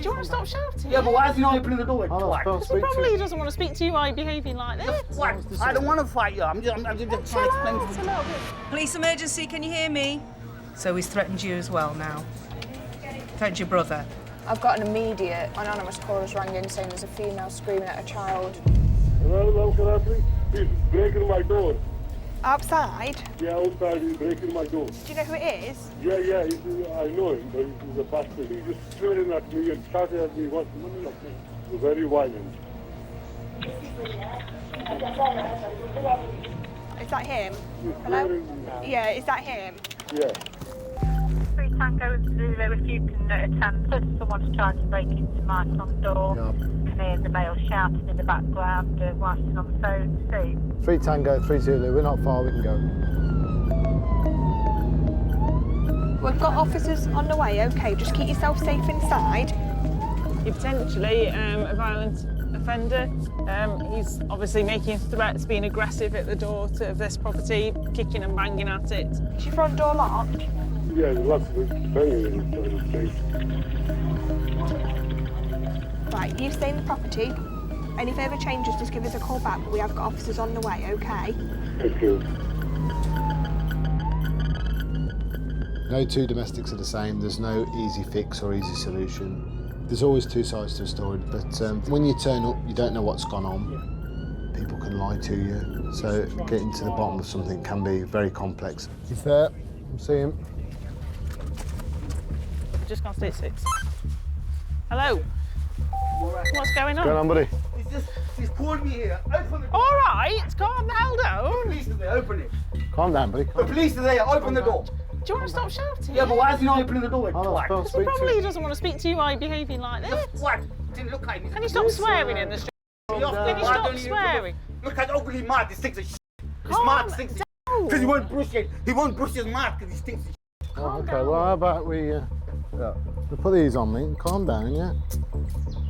you want to stop shouting? Yeah, but why is he not opening the door? Because he probably doesn't want to speak to you while you're behaving like this. What? I don't want to fight you. I'm just trying to explain to you. A little bit. Police emergency, can you hear me? So he's threatened you as well now? Threatened your brother? I've got an immediate anonymous call has rang in saying there's a female screaming at a child. Hello, can I please? He's breaking my door. Outside? Yeah, outside, he's breaking my door. Do you know who it is? Yeah, I know him, but he's a bastard. He's just swearing at me and shouting at me, wants money off me. He's very violent. Is that him? He's Hello? swearing. Yeah, is that him? Yeah. 3 Tango Zulu, if you can attend, someone's trying to break into my front door. Can hear the male shouting in the background whilst he's on the phone, see? 3 Tango, 3 Zulu, we're not far, we can go. We've got officers on the way, OK, just keep yourself safe inside. You're potentially a violent offender. He's obviously making threats, being aggressive at the door of this property, kicking and banging at it. Is your front door locked? Yeah, lots of banging inside the place. Right, you stay in the property. Any further changes, just give us a call back. We have got officers on the way, OK? Thank you. No two domestics are the same. There's no easy fix or easy solution. There's always two sides to a story, but when you turn up, you don't know what's gone on. People can lie to you, so getting to the bottom of something can be very complex. He's there. I see him. I've just gone state 6. Hello? What's going on? Going on, buddy? He's called me here. Open the door. All right, calm the hell down. The police are there, open it. Calm down, buddy. The police are there, open the door. Do you want to stop shouting? Yeah, but why is he not opening the door? Because he probably doesn't want to speak to you while you're behaving like this. What? Didn't look at him. Can you stop swearing in the street? Can you stop swearing? Look at ugly mad. He stinks of shit. He's Calm mad, stinks of shit. Because he won't brush it. He won't brush his mouth because he stinks of shit. Oh, okay, well, how about we put these on me and calm down, yeah?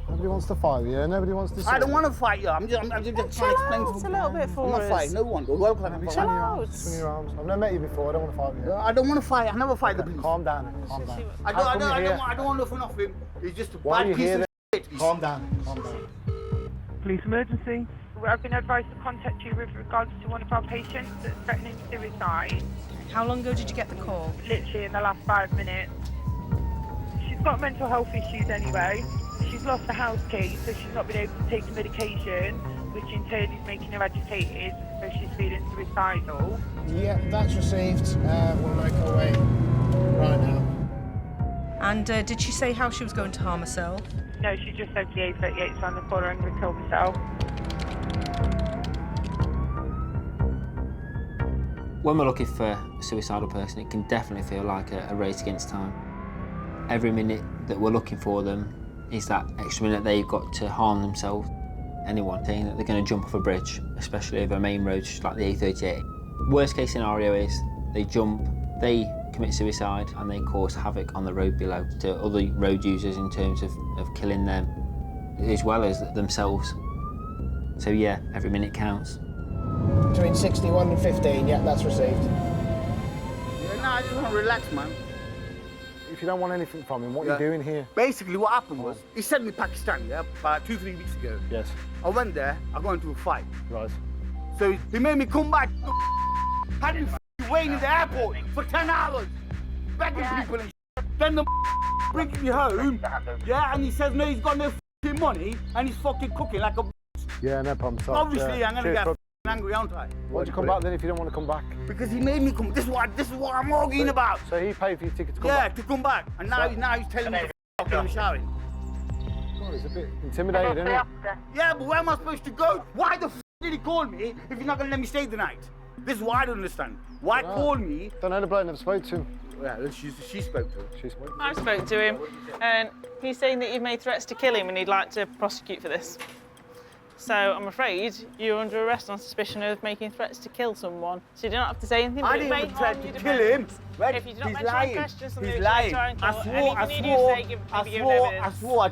Nobody wants to fight you, nobody wants to... I don't want to fight you. I'm just trying to explain to you. It's a little bit for I'm not us. fighting no one. Welcome. Chill out. Swing your arms. I've never met you before, I don't want to fight with you. I don't want to fight. I never fight the police. Calm down, calm down. I don't want nothing off him. He's just a bad piece of shit. Calm down, calm down. Police emergency. I've been advised to contact you with regards to one of our patients that's threatening suicide. How long ago did you get the call? Literally in the last 5 minutes. She's got mental health issues anyway. She's lost the house key, so she's not been able to take the medication, which in turn is making her agitated, so she's feeling suicidal. Yeah, that's received. We'll make our way right now. And did she say how she was going to harm herself? No, she just said the A38's on the corner and would kill herself. When we're looking for a suicidal person, it can definitely feel like a race against time. Every minute that we're looking for them is that extra minute they've got to harm themselves. Anyone saying that they're going to jump off a bridge, especially over a main road like the A38. Worst case scenario is they jump, they commit suicide and they cause havoc on the road below to other road users in terms of killing them as well as themselves. So yeah, every minute counts. Between 61 and 15, yeah, that's received. Yeah, no, I just want to relax, man. If you don't want anything from him, what are you doing here? Basically, what happened was, he sent me Pakistan, yeah, about 2-3 weeks ago. Yes. I went there, I got into a fight. Right. So he made me come back. Had me waiting in the airport for 10 hours, begging people and Then the brings me home, yeah, and he says, no, he's got no money, and he's fucking cooking like a Yeah, no problem. So, Obviously, I'm going to get angry, aren't I? Why'd you come back then if you don't want to come back? Because he made me come. This is what I'm arguing about. So he paid for your ticket to come back? Yeah, to come back. And now he's telling me to I'm shouting. God, it's a bit intimidated, isn't it? Yeah, but where am I supposed to go? Why the did he call me if he's not going to let me stay the night? This is what I don't understand. Why call me? Don't know the bloke, never spoke to him. Yeah, she spoke to him. I spoke to him, and he's saying that you've made threats to kill him and he'd like to prosecute for this. So I'm afraid you're under arrest on suspicion of making threats to kill someone. So you don't have to say anything. I didn't even try to kill him. If you don't mention any questions, He's lying. I swore at his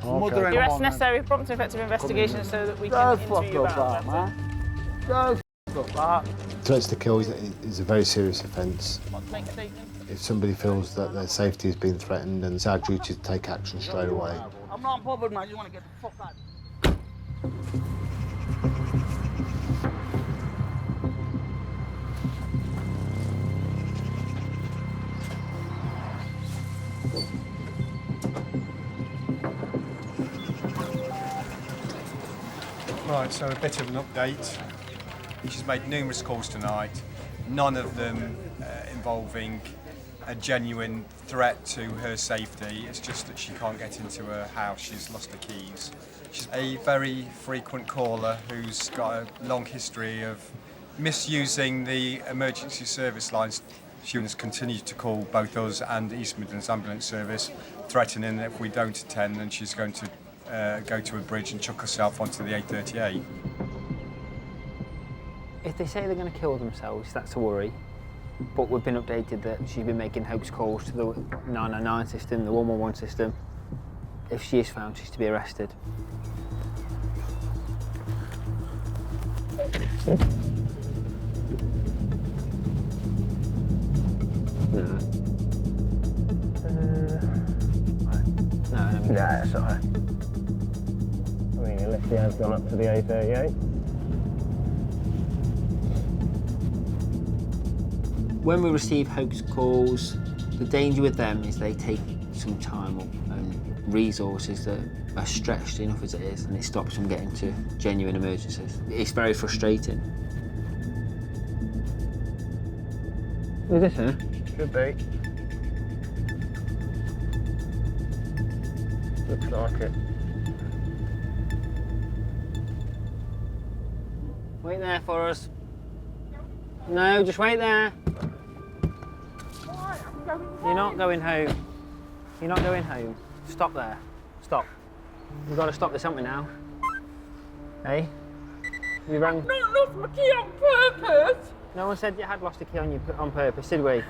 mother and your arrest necessary for prompt and effective investigation so that we can interview you about that. Threats to kill is a very serious offence. Make a statement. If somebody feels that their safety has been threatened, and it's our duty to take action straight away. I'm not bothered, man. You want to get the fuck out. Right, so a bit of an update. She's made numerous calls tonight, none of them involving a genuine threat to her safety. It's just that she can't get into her house, she's lost the keys. She's a very frequent caller who's got a long history of misusing the emergency service lines. She has continued to call both us and East Midlands Ambulance Service, threatening that if we don't attend, then she's going to go to a bridge and chuck herself onto the A38. If they say they're going to kill themselves, that's a worry. But we've been updated that she's been making hoax calls to the 999 system, the 111 system. If she is found, she's to be arrested. No, it's all right. I mean, unless he has gone up to the A38. When we receive hoax calls, the danger with them is they take some time up and resources that are stretched enough as it is, and it stops them getting to genuine emergencies. It's very frustrating. Is this her? Should be. Looks like it. Wait there for us. No, just wait there. You're not going home. You're not going home. Stop there. Stop. We've got to stop this, haven't we now? Hey? You rang... No, lost my key on purpose. No one said you had lost a key on you on purpose, did we?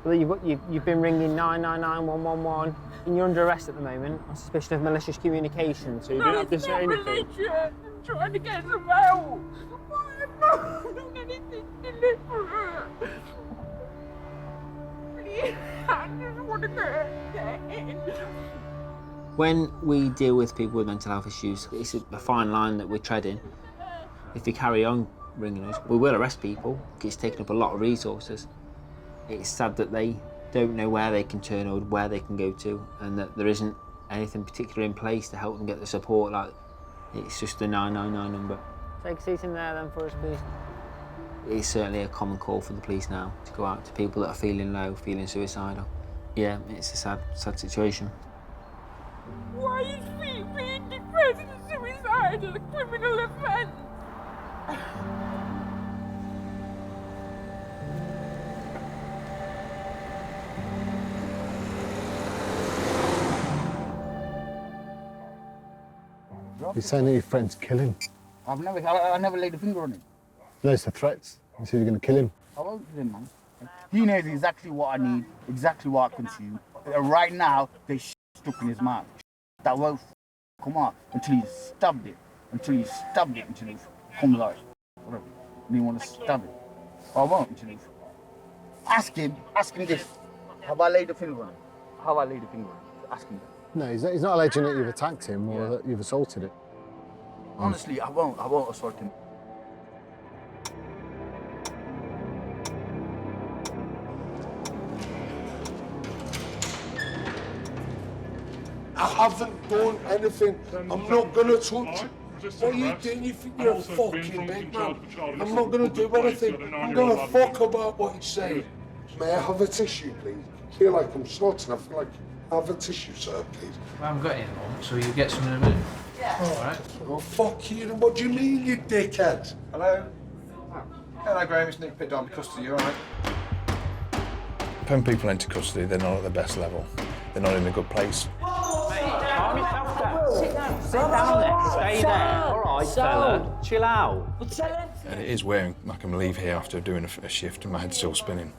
Well, you've been ringing 999 111 and you're under arrest at the moment on suspicion of malicious communication, so you don't have to say anything. Religion. I'm trying to get some help. I've not done anything deliberate. Please, I just want to get in. When we deal with people with mental health issues, it's a fine line that we're treading. If they carry on ringing us, we will arrest people. It's taken up a lot of resources. It's sad that they don't know where they can turn or where they can go to, and that there isn't anything particular in place to help them get the support. Like, it's just the 999 number. Take a seat in there then for us, please. It's certainly a common call for the police now to go out to people that are feeling low, feeling suicidal. Yeah, it's a sad situation. Why is he being depressed and suicidal a criminal offence? He's saying that your friends kill him. I never laid a finger on him. No, it's the threats. You said you're going to kill him. I won't kill him, man. He knows exactly what I need, exactly what I consume. Right now, there's stuck in his mouth. That won't come out until he's stabbed it. Until it comes out. Whatever. Me want to stab it. I won't until he's... Ask him this. Have I laid a finger on him? Have I laid a finger on him? Ask him that. No, he's not alleging that you've attacked him or that you've assaulted it. Honestly, I won't assault him. I haven't done anything. I'm not gonna touch you. What are you doing? You think you're a fucking big man? I'm not gonna do anything. I'm gonna fuck about what you say. May I have a tissue, please? I feel like I'm snotting. I feel like I have a tissue, sir, please. I haven't got any at the moment, so you'll get some in a minute. Yeah. All right. Oh, fuck you. What do you mean, you dickhead? Hello? Hello, Graham. It's Nick Pitt, custody. You all right? When people enter custody, they're not at the best level. They're not in a good place. Sit down there. Stay there. All right, fella. Chill out. And it is wearing. I can leave here after doing a shift and my head's still spinning.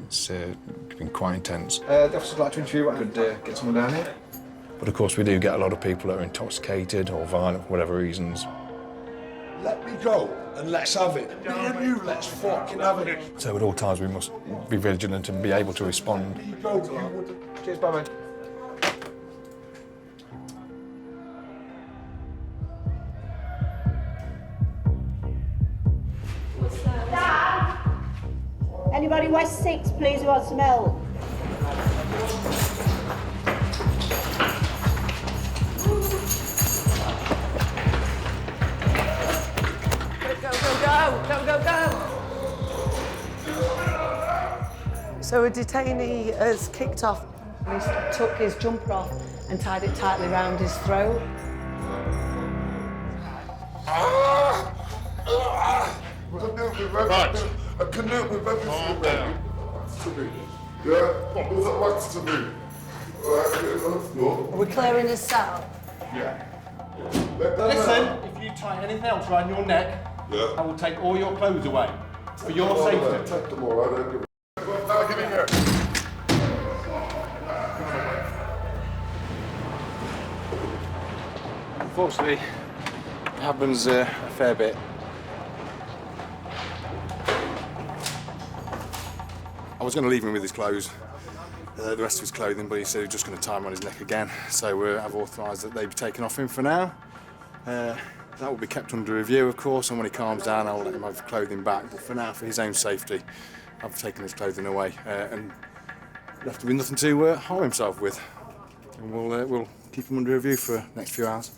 It's been quite intense. The officers would like to interview you. I could get someone down here. But of course, we do get a lot of people that are intoxicated or violent for whatever reasons. Let me go and let's have it. Me and you, let's fucking have it. So at all times, we must be vigilant and be able to respond. You go, you would. Cheers, bye, mate. Anybody West 6, please, who wants some help? Go. So a detainee has kicked off. He took his jumper off and tied it tightly round his throat. I connect with everything, baby. To me. Yeah? What's that wax to me? Are we clearing his cell? Yeah. Listen, if you tie anything else around your neck, I will take all your clothes away. For your safety. Take them all, I don't give a now get in here. Unfortunately, it happens a fair bit. I was going to leave him with his clothes, the rest of his clothing, but he said he was just going to tie him on his neck again. So I've authorised that they be taken off him for now. That will be kept under review, of course, and when he calms down, I'll let him have clothing back. But for now, for his own safety, I've taken his clothing away and left him with nothing to harm himself with. And we'll keep him under review for the next few hours.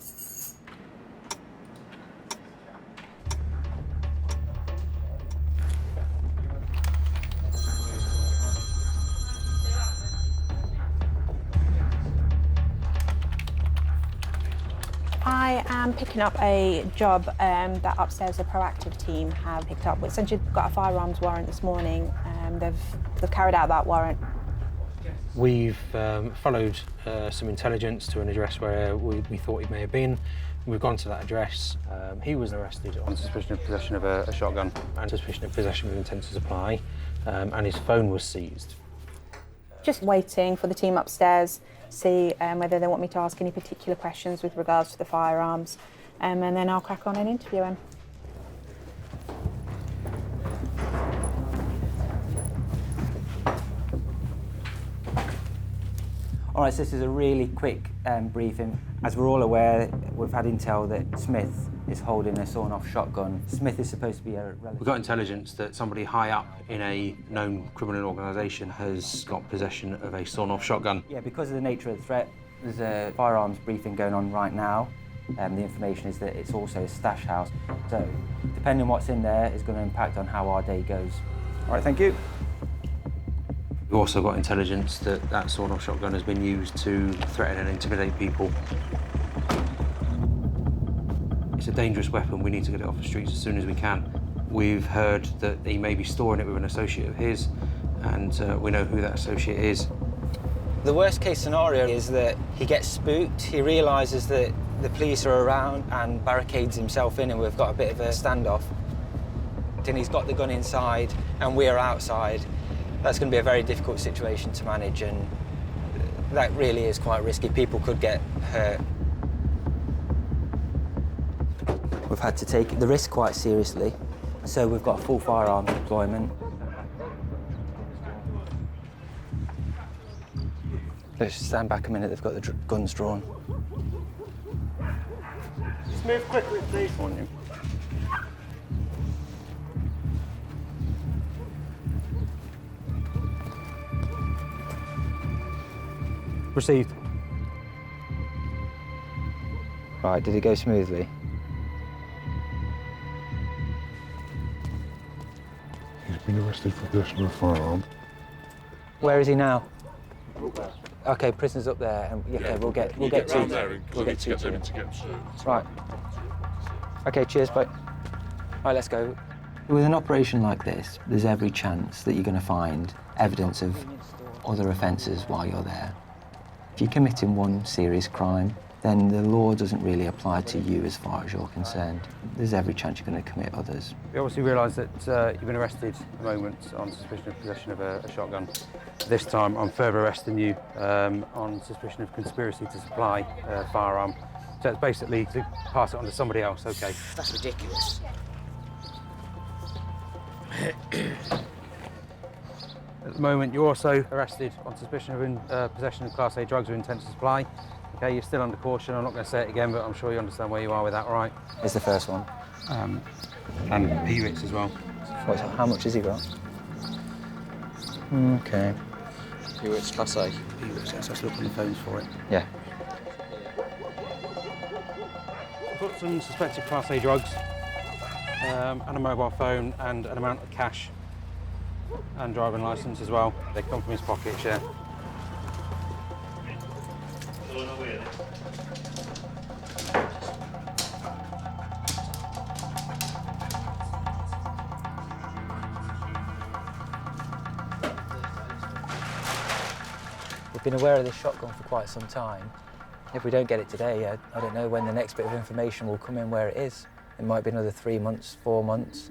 I am picking up a job that upstairs the proactive team have picked up. Essentially, got a firearms warrant this morning. They've carried out that warrant. We've followed some intelligence to an address where we thought he may have been. We've gone to that address. He was arrested on suspicion of possession of a shotgun and suspicion of possession with intent to supply, and his phone was seized. Just waiting for the team upstairs, see whether they want me to ask any particular questions with regards to the firearms, and then I'll crack on and interview him. All right, so this is a really quick briefing. As we're all aware, we've had intel that Smith is holding a sawn-off shotgun. Smith is supposed to be a relative. We got intelligence that somebody high up in a known criminal organisation has got possession of a sawn-off shotgun. Yeah, because of the nature of the threat, there's a firearms briefing going on right now. The information is that it's also a stash house. So, depending on what's in there is going to impact on how our day goes. All right, thank you. We also got intelligence that that sawn-off shotgun has been used to threaten and intimidate people. It's a dangerous weapon. We need to get it off the streets as soon as we can. We've heard that he may be storing it with an associate of his, and we know who that associate is. The worst case scenario is that he gets spooked, he realises that the police are around and barricades himself in, and we've got a bit of a standoff. And he's got the gun inside and we're outside. That's going to be a very difficult situation to manage, and that really is quite risky. People could get hurt. We've had to take the risk quite seriously, so we've got a full firearms deployment. Let's stand back a minute, they've got the guns drawn. Just move quickly, please. Received. Right, did it go smoothly? He's been arrested for possession of a firearm. Where is he now? Okay, prisoner's up there, and okay, we'll get two. We'll get two. Right. Okay, cheers, bye. Right, let's go. With an operation like this, there's every chance that you're going to find evidence of other offences while you're there. If you're committing one serious crime, then the law doesn't really apply to you as far as you're concerned. There's every chance you're going to commit others. We obviously realise that you've been arrested at the moment on suspicion of possession of a shotgun. This time I'm further arresting you on suspicion of conspiracy to supply a firearm. So it's basically to pass it on to somebody else, okay? That's ridiculous. At the moment, you're also arrested on suspicion of possession of Class A drugs with intent to supply. Okay, you're still under caution. I'm not going to say it again, but I'm sure you understand where you are with that, all right? It's the first one. And PWITs as well. How much has he got? Okay. So it's Class A? Let's look on the phones for it. Yeah. Put some suspected Class A drugs, and a mobile phone, and an amount of cash, and driving licence as well. They come from his pockets, yeah. We've been aware of this shotgun for quite some time. If we don't get it today, I don't know when the next bit of information will come in where it is. It might be another 3 months, 4 months,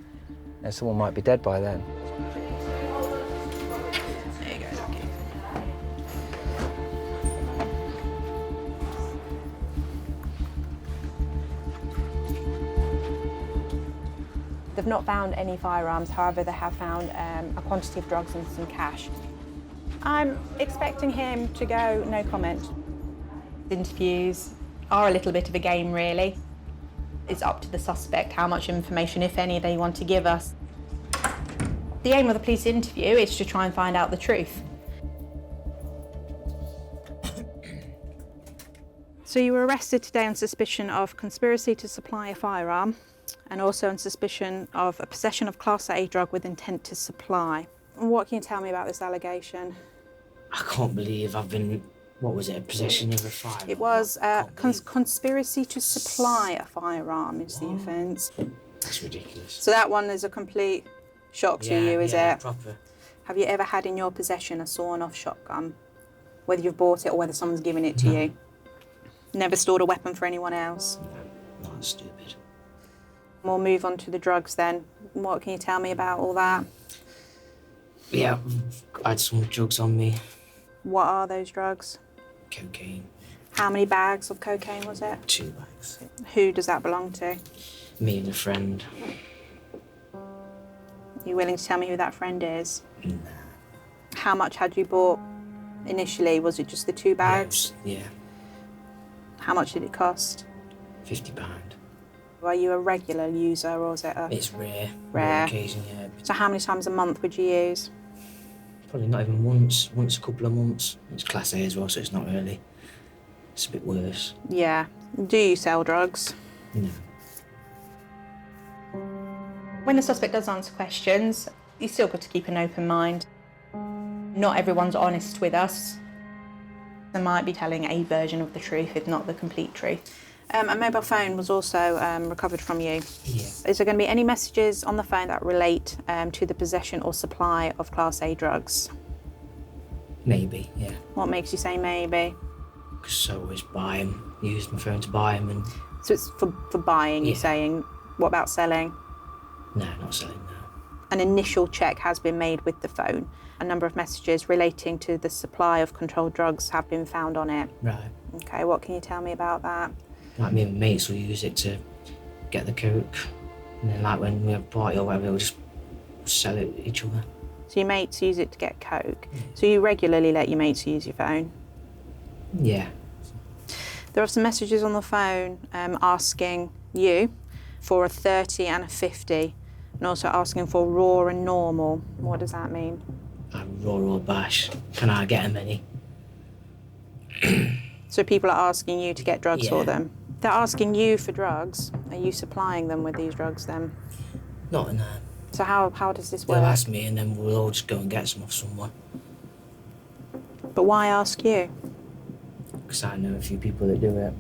and someone might be dead by then. There you go, Ducky. They've not found any firearms, however they have found a quantity of drugs and some cash. I'm expecting him to go no comment. Interviews are a little bit of a game, really. It's up to the suspect how much information, if any, they want to give us. The aim of the police interview is to try and find out the truth. So you were arrested today on suspicion of conspiracy to supply a firearm and also on suspicion of a possession of Class A drug with intent to supply. What can you tell me about this allegation? I can't believe I've been, what was it, a possession of a firearm? It was conspiracy to supply a firearm is the offence. That's ridiculous. So that one is a complete shock to you, is yeah, it? Proper. Have you ever had in your possession a sawn-off shotgun? Whether you've bought it or whether someone's given it to you? Never stored a weapon for anyone else? No, that's stupid. We'll move on to the drugs then. What can you tell me about all that? Yeah, I had some drugs on me. What are those drugs? Cocaine. How many bags of cocaine was it? 2 bags. Who does that belong to? Me and a friend. You willing to tell me who that friend is? Nah. How much had you bought initially? Was it just the 2 bags? Yeah, How much did it cost? £50. Are you a regular user or is it a... It's rare. Rare. Occasion, yeah. So how many times a month would you use? Probably not even once a couple of months. It's Class A as well, so it's not really. It's a bit worse. Yeah. Do you sell drugs? No. When the suspect does answer questions, you still got to keep an open mind. Not everyone's honest with us. They might be telling a version of the truth, if not the complete truth. A mobile phone was also recovered from you. Yeah. Is there going to be any messages on the phone that relate to the possession or supply of Class A drugs? Maybe, yeah. What makes you say maybe? Because I always buy them, use my phone to buy them and... So it's for buying, you're saying. What about selling? No, not selling, no. An initial check has been made with the phone. A number of messages relating to the supply of controlled drugs have been found on it. Right. Okay, what can you tell me about that? Like me and my mates will use it to get the coke. And then like when we have a party or whatever, we'll just sell it to each other. So your mates use it to get coke. So you regularly let your mates use your phone? Yeah. There are some messages on the phone asking you for a 30 and a 50, and also asking for raw and normal. What does that mean? Raw or bash. Can I get them any? So people are asking you to get drugs for Yeah. them? They're asking you for drugs. Are you supplying them with these drugs then? Not in So how does this They'll work? ask me and then we'll all just go and get some off someone. But why ask you? Because I know a few people that do it.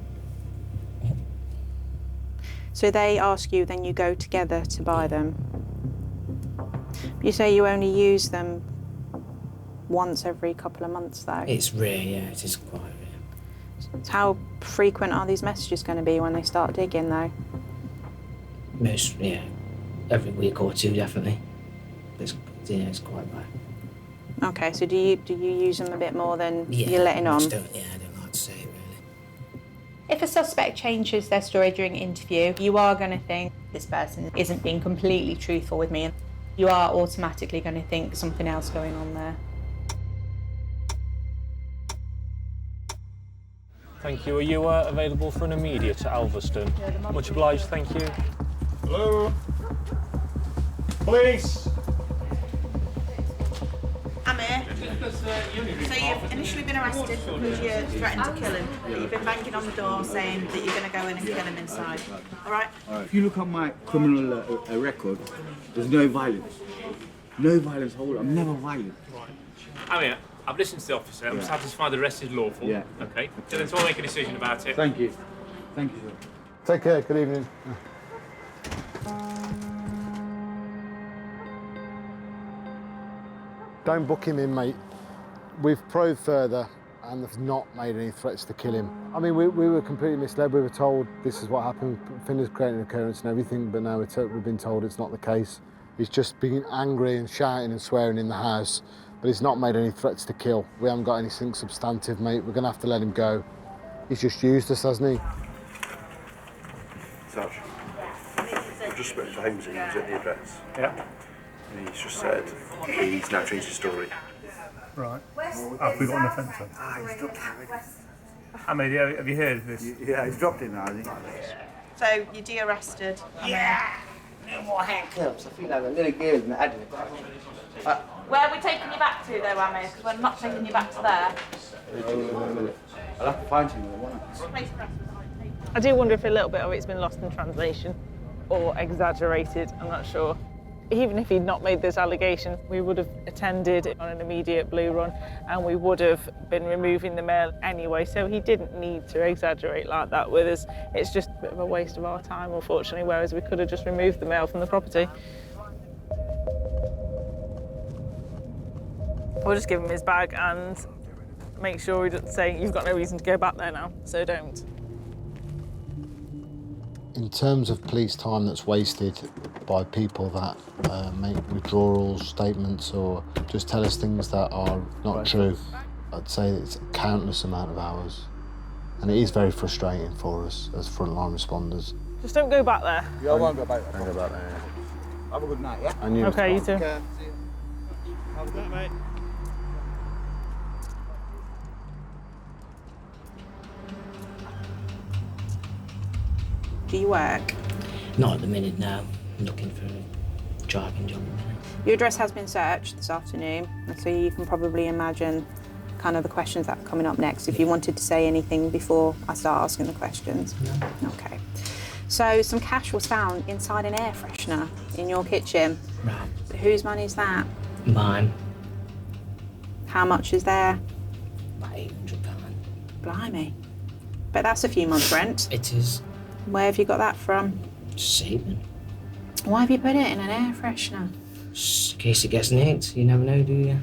So they ask you, then you go together to buy them. You say you only use them once every couple of months though. It's rare, yeah, it is quite rare. So how frequent are these messages going to be when they start digging though? Most, yeah, every week or two definitely. It's quite bad. Okay, so do you use them a bit more than Yeah, you're letting I on? just don't, yeah, I don't like to say it really. If a suspect changes their story during interview, you are going to think this person isn't being completely truthful with me. You are automatically going to think something else going on there. Thank you. Are you available for an immediate to Alveston? Much obliged, thank you. Hello? Police? I'm here. So you've initially been arrested because you threatened to kill him. You've been banging on the door saying that you're going to go in and kill him inside. All right? If you look at my criminal record, there's no violence. No violence, I'm never violent. I mean, I've listened to the officer. I'm satisfied the arrest is lawful. Yeah. Okay. So then someone make a decision about it. Thank you. Thank you, sir. Take care, good evening. Don't book him in, mate. We've probed further and they've not made any threats to kill him. I mean, we were completely misled. We were told this is what happened, Finner's creating an occurrence and everything, but now we've been told it's not the case. He's just been angry and shouting and swearing in the house, but he's not made any threats to kill. We haven't got anything substantive, mate. We're gonna have to let him go. He's just used us, hasn't he? Sarge, I've just spoken to Holmes, he was at the address. Yeah. And he's just said he's now changed his story. Right. Have we got an offence? He's dropped it. Hamid, have you heard of this? Yeah, he's dropped it now, hasn't he? So you're de-arrested. Yeah! No more handcuffs. I feel like a little girl in the advert. Where are we taking you back to, though, Ahmed? Because we're not taking you back to there. I'll have to find him, won't I? I do wonder if a little bit of it's been lost in translation or exaggerated, I'm not sure. Even if he'd not made this allegation, we would have attended on an immediate blue run and we would have been removing the mail anyway, so he didn't need to exaggerate like that with us. It's just a bit of a waste of our time, unfortunately, whereas we could have just removed the mail from the property. We'll just give him his bag and make sure he doesn't say, you've got no reason to go back there now, so don't. In terms of police time that's wasted by people that make withdrawals, statements, or just tell us things that are not true, I'd say it's a countless amount of hours. And it is very frustrating for us as frontline responders. Just don't go back there. Yeah, I won't go back there. Don't go back there. Have a good night, yeah? And you, okay, you too. Okay. Have a good night, mate. Do you work? Not at the minute now. I'm looking for a driving job at the minute. Your address has been searched this afternoon, and so you can probably imagine kind of the questions that are coming up next if you wanted to say anything before I start asking the questions. No. Okay. So some cash was found inside an air freshener in your kitchen. Right. Whose money is that? Mine. How much is there? About £800. Blimey. But that's a few months' rent. It is. Where have you got that from? Saving. Why have you put it in an air freshener? Just in case it gets nicked, you never know, do you?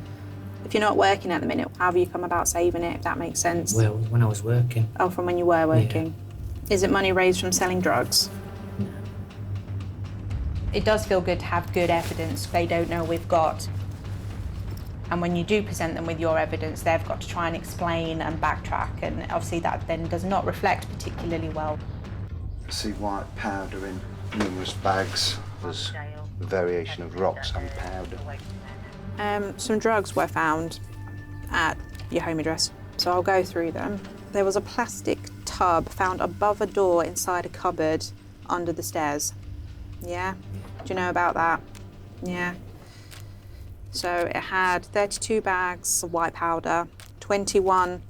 If you're not working at the minute, how have you come about saving it, if that makes sense? Well, when I was working. Oh, from when you were working. Yeah. Is it money raised from selling drugs? No. It does feel good to have good evidence they don't know we've got. And when you do present them with your evidence, they've got to try and explain and backtrack, and obviously that then does not reflect particularly well. I see white powder in numerous bags. There's a variation of rocks and powder. Some drugs were found at your home address, so I'll go through them. There was a plastic tub found above a door inside a cupboard under the stairs. Yeah? Do you know about that? Yeah. So it had 32 bags of white powder, 21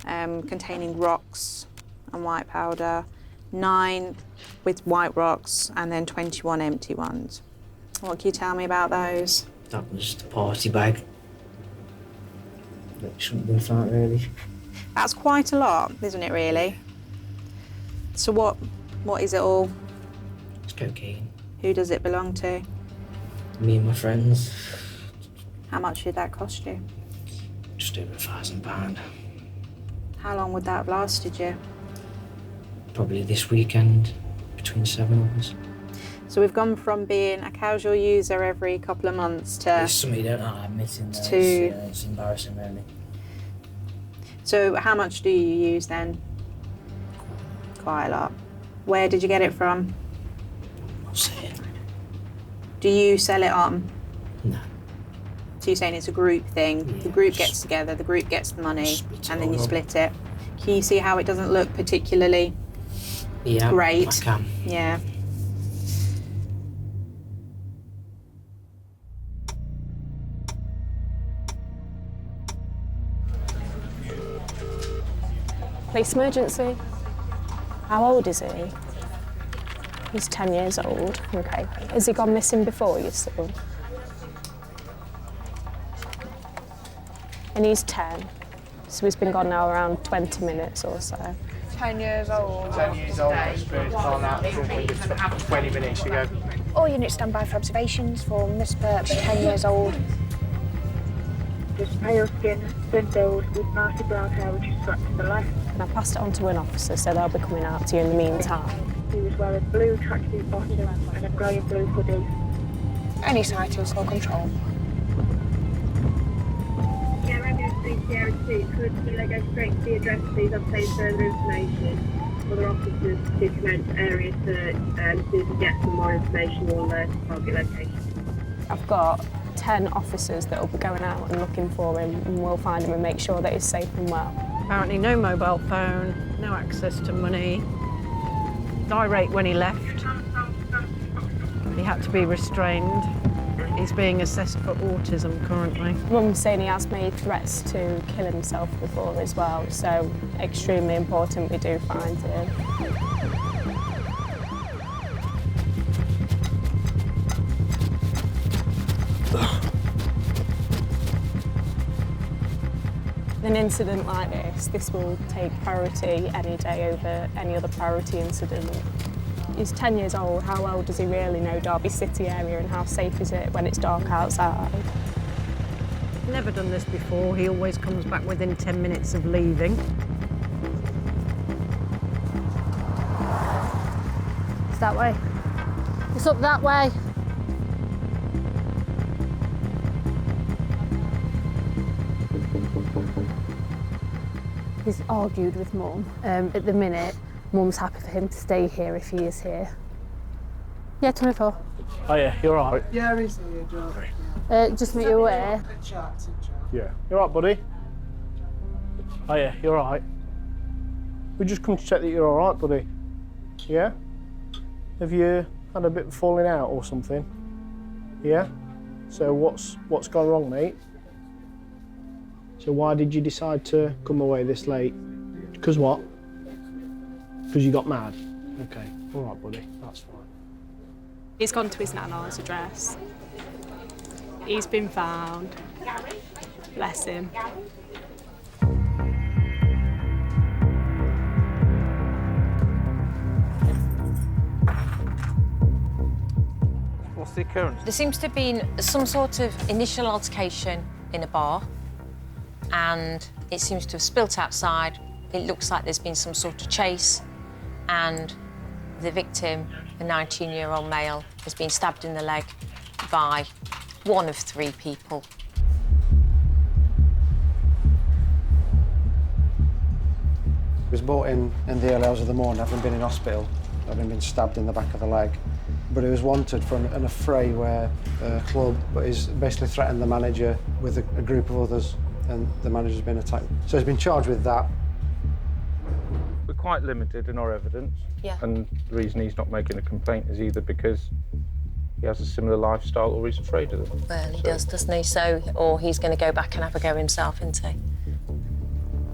containing rocks and white powder, 9 with white rocks, and then 21 empty ones. What can you tell me about those? That was the party bag. That shouldn't have been found, really. That's quite a lot, isn't it, really? So what is it all? It's cocaine. Who does it belong to? Me and my friends. How much did that cost you? Just over £1,000. How long would that have lasted you? Probably this weekend, between 7 of us. So we've gone from being a casual user every couple of months to... It's something you don't like admitting, though. To... It's embarrassing, really. So how much do you use then? Quite a lot. Where did you get it from? I'll say it. Do you sell it on? No. So you're saying it's a group thing? Yeah, the group gets together, the group gets the money, and then you split it. Can you see how it doesn't look particularly great? I can. Yeah. Police emergency. How old is he? He's 10 years old. Okay. Has he gone missing before, you son? And he's 10. So he's been gone now around 20 minutes or so. 10 years old. 10 years old, experienced gone out from 20 minutes ago. All units stand by for observations for Miss Birch, 10 years old. Just pale skin, thin build, with massive brown hair which is swept to the left. And I passed it on to an officer, so they'll be coming out to you in the meantime. He was wearing blue tracksuit bottom and a grey and blue hoodie. Any sightings for control? Yeah, Romeo 3 Sierra 2, could you go straight to the address, please, obtain further information. Other officers to commence area search, as soon as we get some more information on the target location. I've got 10 officers that will be going out and looking for him, and we'll find him and make sure that he's safe and well. Apparently no mobile phone, no access to money, irate when he left. He had to be restrained. He's being assessed for autism currently. Mum's saying he has made threats to kill himself before as well, so extremely important we do find him. An incident like this will take priority any day over any other priority incident. He's 10 years old. How well does he really know Derby City area and how safe is it when it's dark outside? Never done this before. He always comes back within 10 minutes of leaving. It's that way. It's up that way. He's argued with Mum. At the minute, Mum's happy for him to stay here if he is here. Yeah, 24. Oh yeah, you're all right. Yeah, he's here, Just make you aware. Yeah, you're all right, buddy. Oh yeah, you're all right. We just come to check that you're all right, buddy. Yeah? Have you had a bit of falling out or something? Yeah? So what's gone wrong, mate? So why did you decide to come away this late? Because what? Because you got mad? Okay, all right, buddy, that's fine. He's gone to his nana's address. He's been found. Bless him. What's the occurrence? There seems to have been some sort of initial altercation in a bar, and it seems to have spilt outside. It looks like there's been some sort of chase, and the victim, a 19-year-old male, has been stabbed in the leg by one of 3 people. He was brought in the early hours of the morning, having been in hospital, having been stabbed in the back of the leg. But he was wanted for an affray where a club is basically threatened the manager with a group of others, and the manager's been attacked. So he's been charged with that. We're quite limited in our evidence. Yeah. And the reason he's not making a complaint is either because he has a similar lifestyle or he's afraid of them. Well, he does, doesn't he? So, or he's going to go back and have a go himself, isn't he?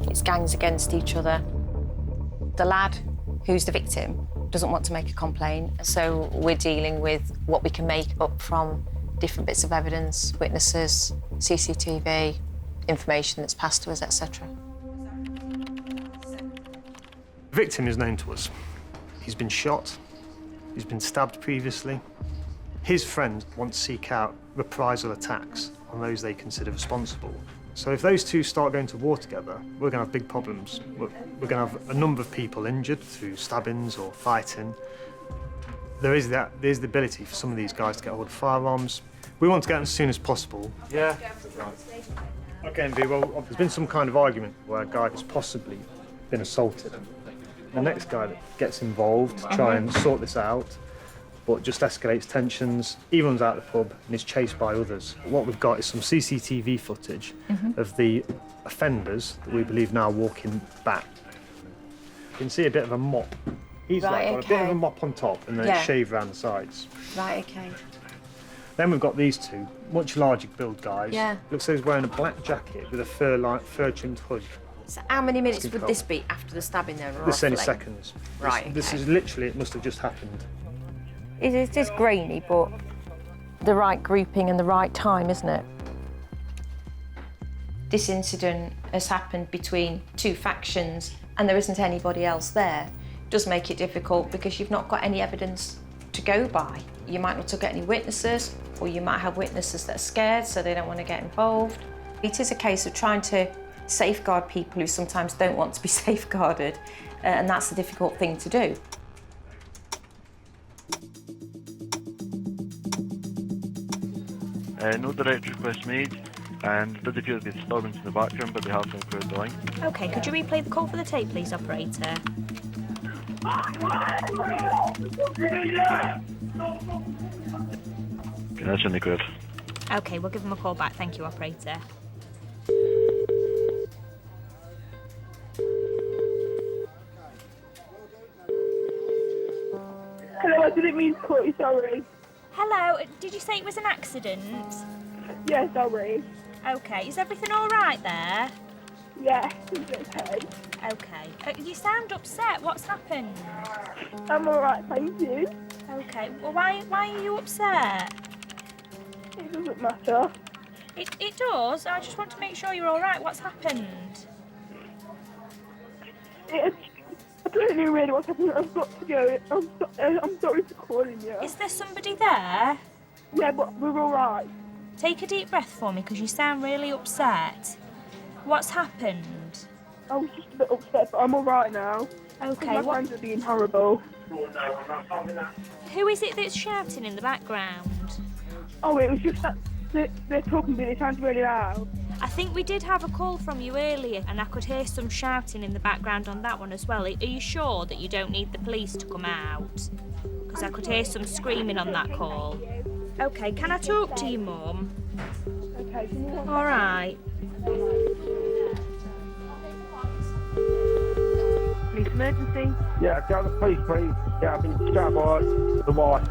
It's gangs against each other. The lad who's the victim doesn't want to make a complaint, so we're dealing with what we can make up from different bits of evidence, witnesses, CCTV, information that's passed to us, etc. The victim is known to us. He's been shot, he's been stabbed previously. His friends want to seek out reprisal attacks on those they consider responsible. So if those two start going to war together, we're going to have big problems. We're going to have a number of people injured through stabbings or fighting. There's the ability for some of these guys to get hold of firearms. We want to get them as soon as possible. Yeah. Okay, MV, well, there's been some kind of argument where a guy has possibly been assaulted. The next guy that gets involved to try and sort this out, but just escalates tensions. He runs out of the pub and is chased by others. What we've got is some CCTV footage of the offenders that we believe now walking back. You can see a bit of a mop. He's got a bit of a mop on top and then it's shaved around the sides. Right, okay. Then we've got these two, much larger build guys. Yeah. Looks like he's wearing a black jacket with a fur-trimmed hood. So how many minutes would this be after the stabbing then? This is only roughly? seconds. Right, This okay. is literally, it must have just happened. It is grainy, but the right grouping and the right time, isn't it? This incident has happened between two factions and there isn't anybody else there. It does make it difficult because you've not got any evidence to go by. You might not have got any witnesses, or you might have witnesses that are scared, so they don't want to get involved. It is a case of trying to safeguard people who sometimes don't want to be safeguarded, and that's a difficult thing to do. No direct request made, and it does appear to be disturbance in the background, but they have been cleared the line. Okay, could you replay the call for the tape, please, operator? Okay, that's in the grid. Okay, we'll give them a call back. Thank you, operator. Hello, I didn't mean to call you, sorry. Hello, did you say it was an accident? Yeah, sorry. Okay, is everything all right there? Yeah, it's okay. Okay. You sound upset. What's happened? I'm alright, thank you. Okay. Well, why are you upset? It doesn't matter. It does. I just want to make sure you're all right. What's happened? I don't know really what's happening. I've got to go. I'm sorry for calling you. Is there somebody there? Yeah, but we're alright. Take a deep breath for me, because you sound really upset. What's happened? I was just a bit upset, but I'm alright now. Okay, My friends are being horrible. Who is it that's shouting in the background? Oh, it was just that they're talking, but it sounds really loud. I think we did have a call from you earlier, and I could hear some shouting in the background on that one as well. Are you sure that you don't need the police to come out? Because I could hear some screaming on that call. Okay, can I talk to you, Mum? Okay, can you All right. Police emergency? Yeah, tell the police, please. Yeah, I've been stabbed by the wife.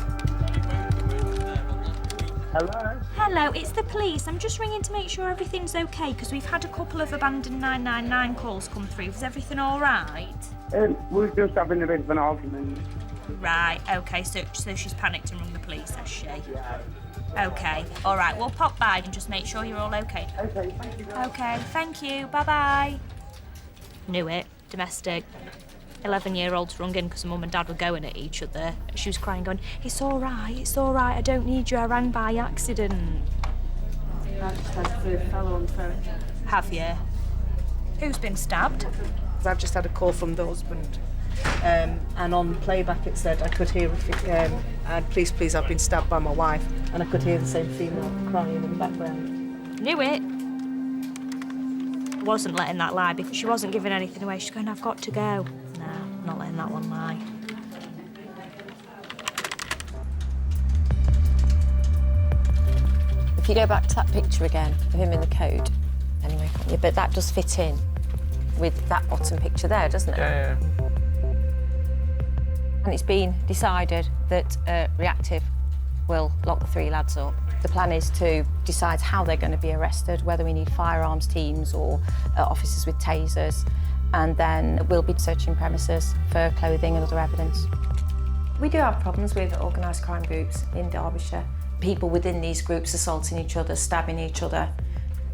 Hello? Hello, it's the police. I'm just ringing to make sure everything's okay, because we've had a couple of abandoned 999 calls come through. Is everything all right? We're just having a bit of an argument. Right, okay, so she's panicked and rung the police, has she? Okay, all right, we'll pop by and just make sure you're all okay. Okay, thank you. Okay, thank you, bye-bye. Knew it, domestic. 11-year-olds rung in because mum and dad were going at each other. She was crying, going, it's all right, I don't need you, I ran by accident. I just had a fellow on the phone. Have you? Who's been stabbed? I've just had a call from the husband. And on playback it said I could hear, please, I've been stabbed by my wife. And I could hear the same female crying in the background. Knew it. Wasn't letting that lie because she wasn't giving anything away. She's going, I've got to go. No, not letting that one lie. If you go back to that picture again of him in the coat, anyway, yeah, but that does fit in with that bottom picture there, doesn't it? Yeah. And it's been decided that Reactive will lock the three lads up. The plan is to decide how they're going to be arrested, whether we need firearms teams or officers with tasers, and then we'll be searching premises for clothing and other evidence. We do have problems with organised crime groups in Derbyshire. People within these groups assaulting each other, stabbing each other.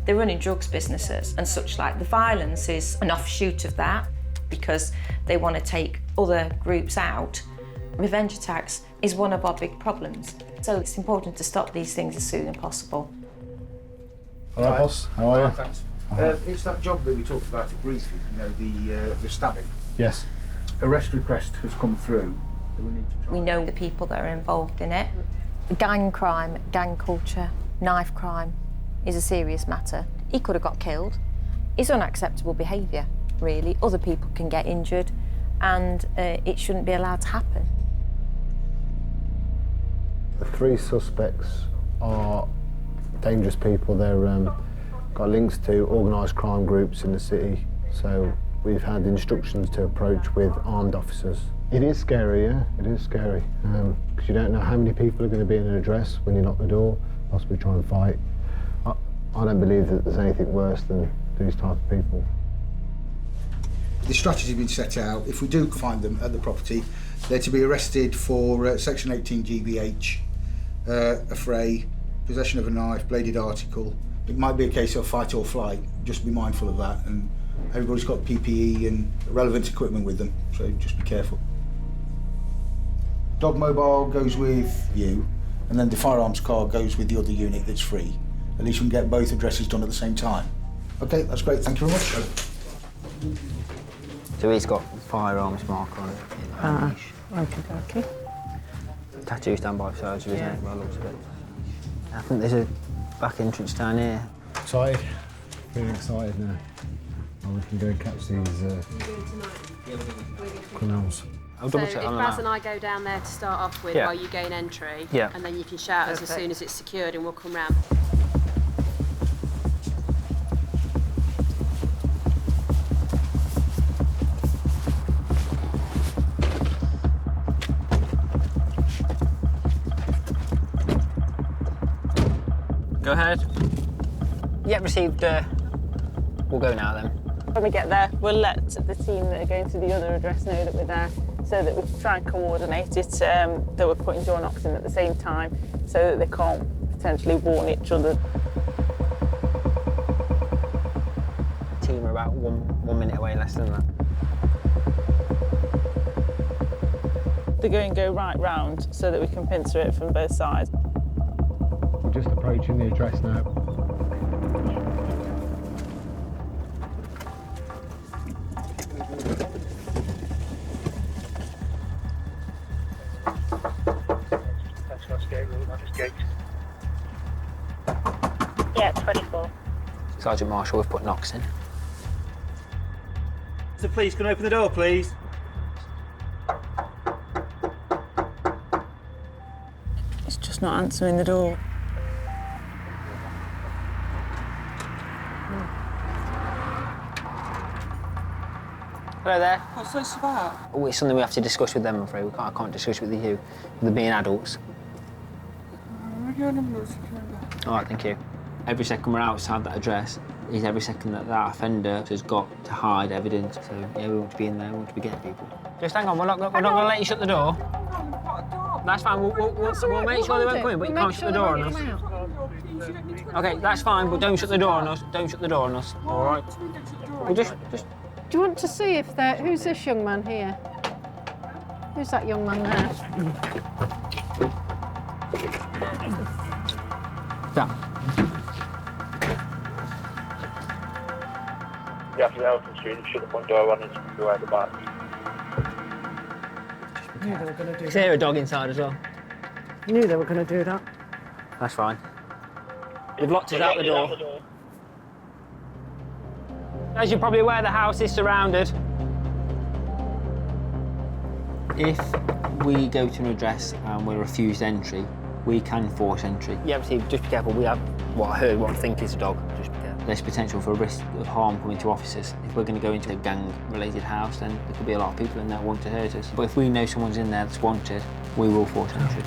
They're running drugs businesses and such like. The violence is an offshoot of that because they want to take other groups out. Revenge attacks is one of our big problems. So it's important to stop these things as soon as possible. All right, boss. How are you? Thanks. It's that job that we talked about it briefly, the stabbing. Yes. Arrest request has come through. We know the people that are involved in it. Gang crime, gang culture, knife crime is a serious matter. He could have got killed. It's unacceptable behaviour, really. Other people can get injured and it shouldn't be allowed to happen. The three suspects are dangerous people. They're got links to organised crime groups in the city. So we've had instructions to approach with armed officers. It is scary, yeah, it is scary. Because you don't know how many people are going to be in an address when you knock the door, possibly try and fight. I don't believe that there's anything worse than these type of people. The strategy has been set out. If we do find them at the property, they're to be arrested for Section 18 GBH, affray, possession of a knife, bladed article. It might be a case of fight or flight. Just be mindful of that. And everybody's got PPE and relevant equipment with them, so just be careful. Dog mobile goes with you, and then the firearms car goes with the other unit that's free. At least we can get both addresses done at the same time. Okay, that's great. Thank you very much. So he's got firearms mark on it. Okay. Tattoos down both sides of his neck, by the looks of it. I think there's a back entrance down here. Excited? Feeling excited now. Oh, we can go and catch these criminals. I'll So double if check on Baz that. and I go down there to start off with Yeah. while you gain entry, Yeah. and then you can shout us as soon as it's secured and we'll come round. Go ahead. Yeah, received. We'll go now then. When we get there, we'll let the team that are going to the other address know that we're there, so that we can try and coordinate it, that we're putting door knocks in at the same time, so that they can't potentially warn each other. Team are about one minute away, less than that. They're going to go right round so that we can pincer it from both sides. We're just approaching the address now. Yeah, 24. Sergeant Marshall, we've put knocks in. So please, can you open the door, please? It's just not answering the door. Hello there. What's this about? Oh, it's something we have to discuss with them, I'm afraid. I can't discuss with you. They're being adults. All right, thank you. Every second we're outside that address is every second that that offender has got to hide evidence. So, yeah, we want to be in there, we want to be getting people. Just hang on, we're not going to let you shut the door. That's fine, we'll make sure they won't come in, but you can't shut the door on us. OK, that's fine, but don't shut the door on us. Don't shut the door on us, all right? We'll just... Do you want to see if they're... Who's this young man here? Who's that young man there? That. You have to help them through, shut the front door on and go out the back. Knew they were going to do Is there a dog inside as well? Knew they were going to do that. That's fine. They've locked us out the door. As you're probably aware, the house is surrounded. If we go to an address and we're refused entry, we can force entry. Yeah, obviously, just be careful. We have what I heard, what I think is a dog. Just be careful. There's potential for a risk of harm coming to officers. If we're going to go into a gang-related house, then there could be a lot of people in there wanting to hurt us. But if we know someone's in there that's wanted, we will force entry.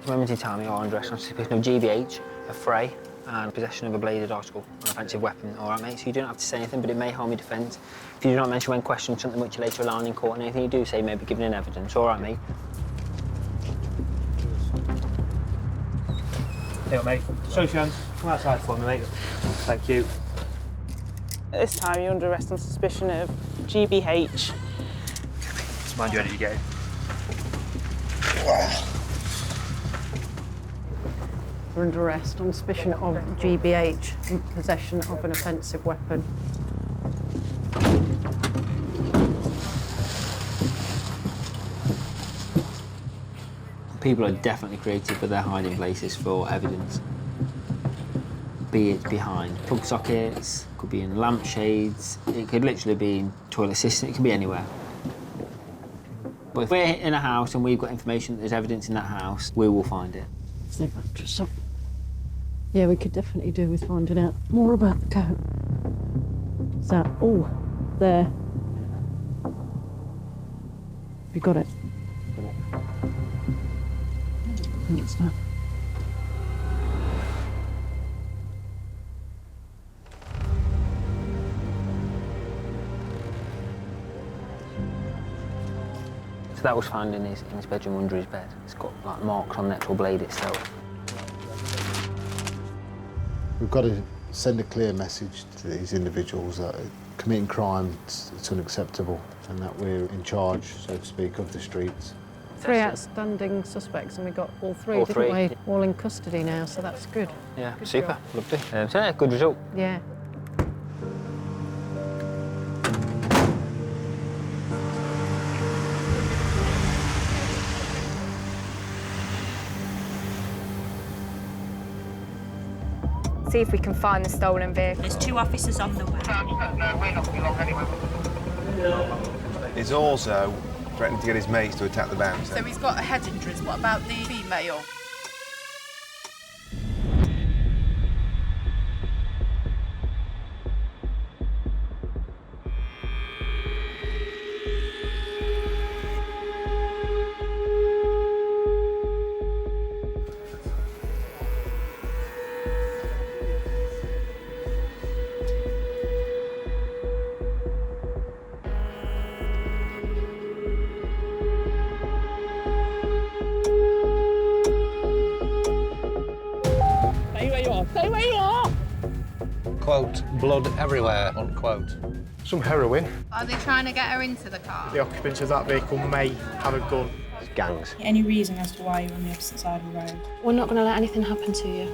Moment in time, you are under arrest on suspicion of GBH, affray, and possession of a bladed article, an offensive weapon. All right, mate, so you don't have to say anything, but it may harm your defence. If you do not mention when questioned something which you later rely on in court, and anything you do say may be given in evidence. All right, mate? Hey, mate. Show your hands. Come outside for me, mate. Thank you. At this time, you're under arrest on suspicion of GBH. Just mind you, how did you get it? We're under arrest on suspicion of GBH and possession of an offensive weapon. People are definitely creative with their hiding places for evidence. Be it behind plug sockets, could be in lampshades, it could literally be in toilet system, it could be anywhere. But if we're in a house and we've got information that there's evidence in that house, we will find it. Yeah, we could definitely do with finding out more about the coat. Is that... Oh, there. Have you got it? I think it's that. So that was found in his bedroom under his bed. It's got like marks on the actual blade itself. We've got to send a clear message to these individuals that committing crime it's unacceptable and that we're in charge, so to speak, of the streets. 3 outstanding suspects, and we got all three, All didn't three. we? All in custody now, so that's good. Yeah, Good super, job. lovely. So yeah, good result. Yeah. See if we can find the stolen vehicle. There's 2 officers on the way. He's also threatening to get his mates to attack the bouncer. So he's got a head injuries. What about the female? Stay where you are! Quote, blood everywhere, unquote. Some heroin. Are they trying to get her into the car? The occupants of that vehicle may have a gun. Gangs. Any reason as to why you're on the opposite side of the road? We're not going to let anything happen to you.